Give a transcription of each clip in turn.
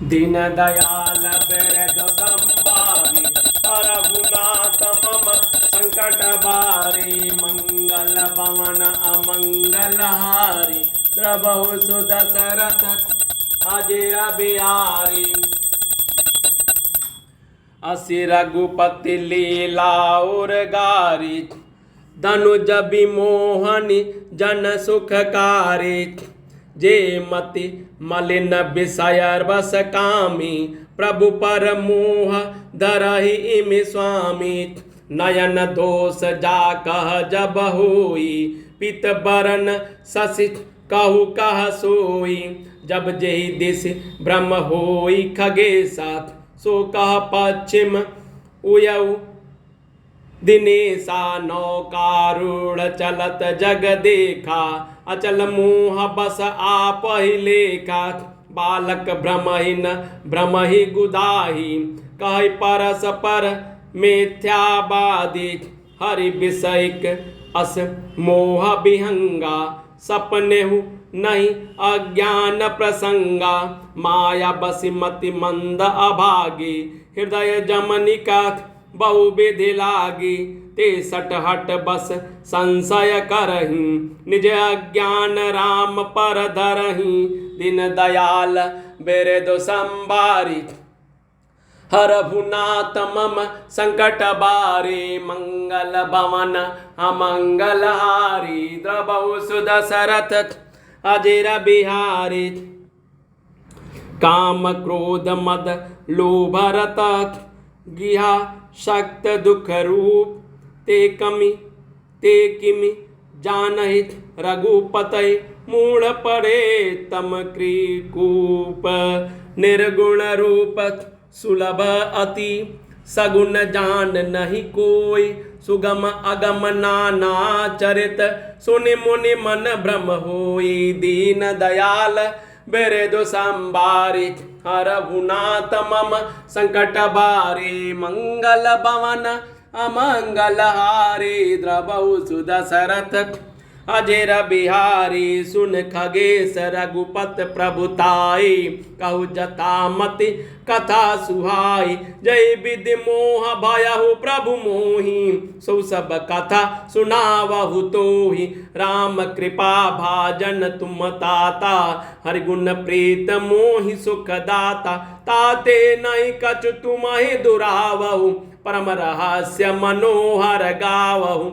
दीन दयाल बिरद संभारी रघुनाथ मम संकट बारी मंगल भवन अमंगल हारी द्रवहु सुत सरथ अजर बिहारी असि रघुपति लीला और गारी धनुज विमोहनी जन सुखकारी जे मति मलिन विषय बस कामी प्रभु पर मोह धरहि इमि स्वामी नयन दोष जा कह जब होई पित बरन शशि कहु कह सोई जब जेहि दिश ब्रह्म होई खगेशा सो कह पश्चिम उयऊ दिनेशा नौकारूढ़ चलत जग देखा अचल मोह बस आप ही लेखा बालक भ्रमहीन भ्रमहि गुदाही कह परस पर मिथ्यावादी हरि विषयक अस मोह विहंगा सपनेहु नहीं अज्ञान प्रसंगा माया बसिमति मंद अभागी हृदय जमनिका बहु विधि लागी ते सटहट बस संशय करही निज अज्ञान राम पर धरही दीन दयाल बिरद संभारी हरभुनाथ मम संकट बारे मंगल भवन अमंगल हारी द्रवहु सुध सरथ अजर बिहारी काम क्रोध मद लोभ रत गिहा शक्त दुख रूप ते किमि जानहित रघुपतय मूढ़ पड़े तम क्रीकूप निर्गुण रूप सुलभ अति सगुन जान नहीं कोई सुगम अगम नाना चरित सुनि मुनि मन भ्रम होई दीन दयाल बिरद संभारी हरभुनाथ मम संकट बारी मंगल भवन अमंगल हारी द्रवहु सुध सरथ अजर बिहारी सुन खगेश रघुपत प्रभुताई कहु जतामति कथा सुहाई जय विधि मोह भयहु प्रभु मोहि सो सब कथा सुनावहु तोहि राम कृपा भाजन तुम ताता हरि गुण प्रीत मोहि सुख दाता ताते नहीं कछु तुम्हि दुरावहु परम रहस्य मनोहर गावहु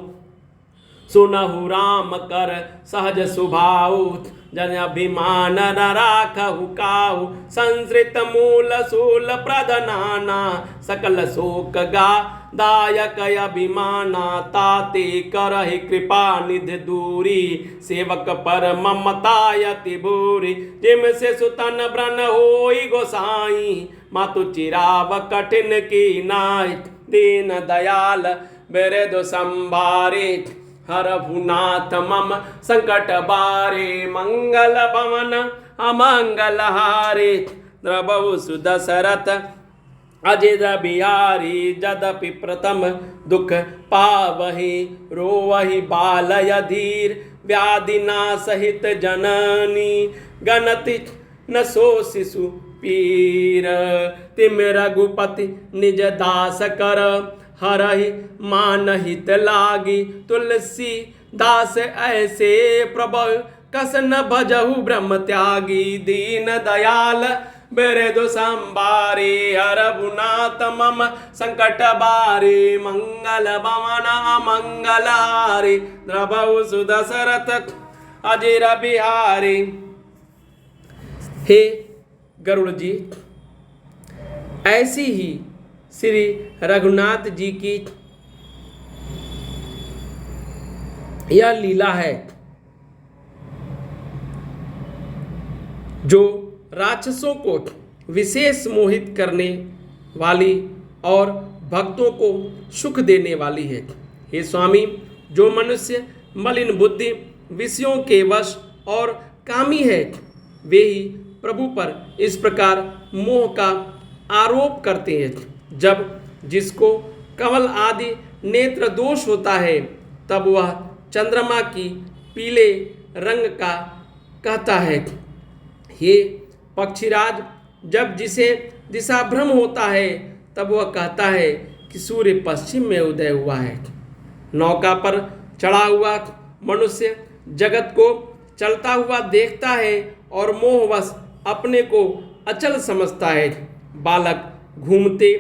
सुनहु राम कर सहज सुभाऊ जन अभिमान न राखहु काहु संसृत मूल सूल प्रधनाना सकल शोक गा दायक अभिमाना ताते करहि कृपा निधि दूरी सेवक पर ममतायति भूरी जिम से सुतन ब्रन होई गोसाई मातु चिराव कठिन की नाय दीन दयाल बिरद संभारी हरभुनाथ मम संकट बारे मंगल भवन अमंगल हारे द्रवहु सुध सरथ अजर बिहारी जदपि प्रथम दुख पावहि रोवहि बालय धीर व्याधि नासहित जननी गणति न सो शिशु पीर तिम रघुपति निज दास कर हरहि मानहित लागी तुलसी दास ऐसे प्रभु कस न भजहु ब्रह्म त्यागी दीन दयाल बिरद संभारी हरभुनाथ मम संकट बारी मंगल भवन अमंगल हारी द्रवहु सुध सरथ अजर बिहारी। हे गरुड़ जी, ऐसी ही श्री रघुनाथ जी की यह लीला है जो राक्षसों को विशेष मोहित करने वाली और भक्तों को सुख देने वाली है। हे स्वामी, जो मनुष्य मलिन बुद्धि विषयों के वश और कामी है वे ही प्रभु पर इस प्रकार मोह का आरोप करते हैं। जब जिसको कमल आदि नेत्र दोष होता है तब वह चंद्रमा की पीले रंग का कहता है। हे पक्षीराज, जब जिसे दिशा भ्रम होता है तब वह कहता है कि सूर्य पश्चिम में उदय हुआ है। नौका पर चढ़ा हुआ मनुष्य जगत को चलता हुआ देखता है और मोहवश अपने को अचल समझता है। बालक घूमते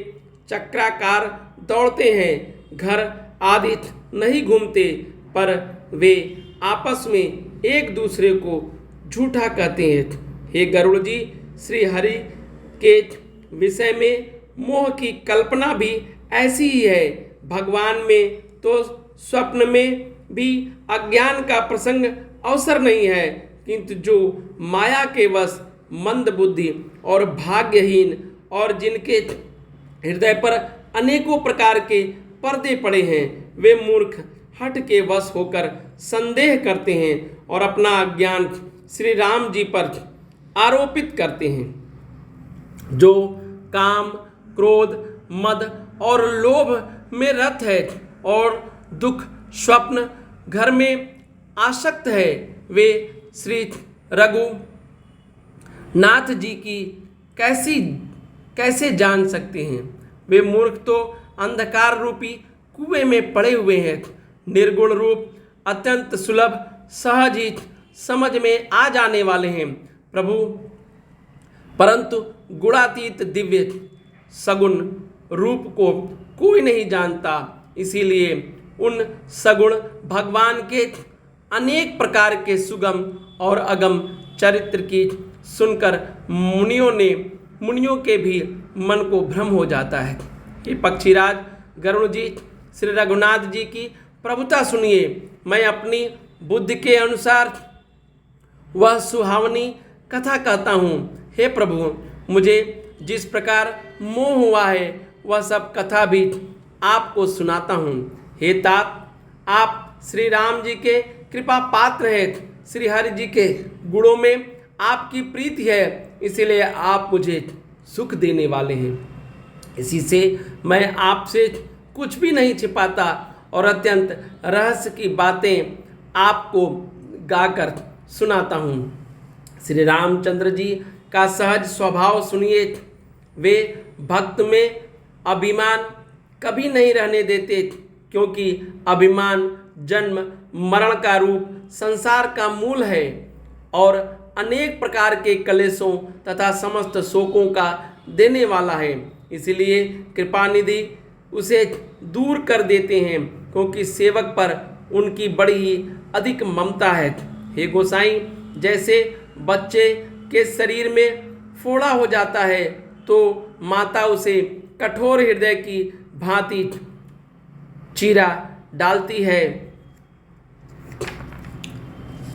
चक्राकार दौड़ते हैं, घर आदि नहीं घूमते, पर वे आपस में एक दूसरे को झूठा कहते हैं। हे गरुड़ जी, श्री हरि के विषय में मोह की कल्पना भी ऐसी ही है। भगवान में तो स्वप्न में भी अज्ञान का प्रसंग अवसर नहीं है, किंतु जो माया के वश मंद बुद्धि और भाग्यहीन और जिनके हृदय पर अनेकों प्रकार के पर्दे पड़े हैं, वे मूर्ख हठ के वश होकर संदेह करते हैं और अपना अज्ञान श्री राम जी पर आरोपित करते हैं। जो काम, क्रोध, मद और लोभ में रत है और दुख, स्वप्न, घर में आसक्त है, वे श्री रघुनाथ जी की कैसे जान सकते हैं। वे मूर्ख तो अंधकार रूपी कुएं में पड़े हुए हैं। निर्गुण रूप अत्यंत सुलभ सहज ही समझ में आ जाने वाले हैं प्रभु, परंतु गुणातीत दिव्य सगुण रूप को कोई नहीं जानता। इसीलिए उन सगुण भगवान के अनेक प्रकार के सुगम और अगम चरित्र की सुनकर मुनियों के भी मन को भ्रम हो जाता है। कि पक्षीराज गरुड़ जी, श्री रघुनाथ जी की प्रभुता सुनिए। मैं अपनी बुद्धि के अनुसार वह सुहावनी कथा कहता हूँ। हे प्रभु, मुझे जिस प्रकार मोह हुआ है वह सब कथा भी आपको सुनाता हूँ। हे तात, आप श्री राम जी के कृपा पात्र हैं। श्री हरि जी के गुणों में आपकी प्रीति है, इसीलिए आप मुझे सुख देने वाले हैं। इसी से मैं आपसे कुछ भी नहीं छिपाता और अत्यंत रहस्य की बातें आपको गाकर सुनाता हूँ। श्री रामचंद्र जी का सहज स्वभाव सुनिए। वे भक्त में अभिमान कभी नहीं रहने देते, क्योंकि अभिमान जन्म मरण का रूप संसार का मूल है और अनेक प्रकार के कलेशों तथा समस्त शोकों का देने वाला है। इसलिए कृपानिधि उसे दूर कर देते हैं, क्योंकि सेवक पर उनकी बड़ी ही अधिक ममता है। हे गोसाई, जैसे बच्चे के शरीर में फोड़ा हो जाता है तो माता उसे कठोर हृदय की भांति चीरा डालती है।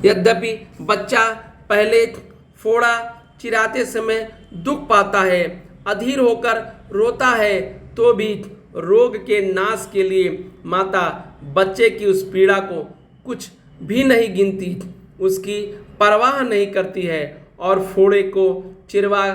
यद्यपि बच्चा पहले फोड़ा चिराते समय दुख पाता है, अधीर होकर रोता है, तो भी रोग के नाश के लिए माता बच्चे की उस पीड़ा को कुछ भी नहीं गिनती, उसकी परवाह नहीं करती है और फोड़े को चिरवा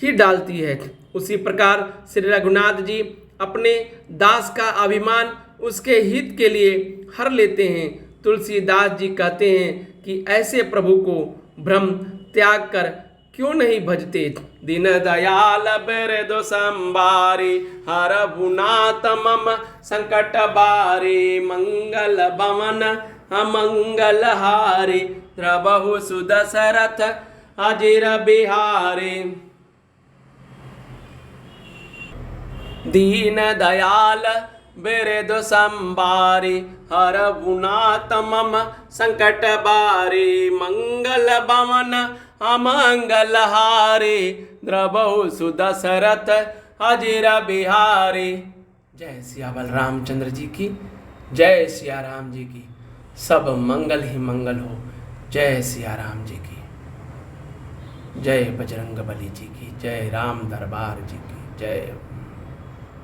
ही डालती है। उसी प्रकार श्री रघुनाथ जी अपने दास का अभिमान उसके हित के लिए हर लेते हैं। तुलसीदास जी कहते हैं कि ऐसे प्रभु को भ्रम त्याग कर क्यों नहीं भजते। दीन दयाल बिरदु संबारी, हर भुनात मम संकट बारे, मंगल भवन अमंगल हारे, द्रबहु सुदशरथ अजिर बिहारे। दीन दयाल बिरदु संबारी, हर भुनात मम संकट बारे, मंगल भवन अमंगल हारे, द्रबहु सुदशरथ अजिर बिहारी। जय सिया बलरामचंद्र जी की, जय सिया राम जी की। सब मंगल ही मंगल हो। जय सिया राम जी की, जय बजरंग बली जी की, जय राम दरबार जी की, जय।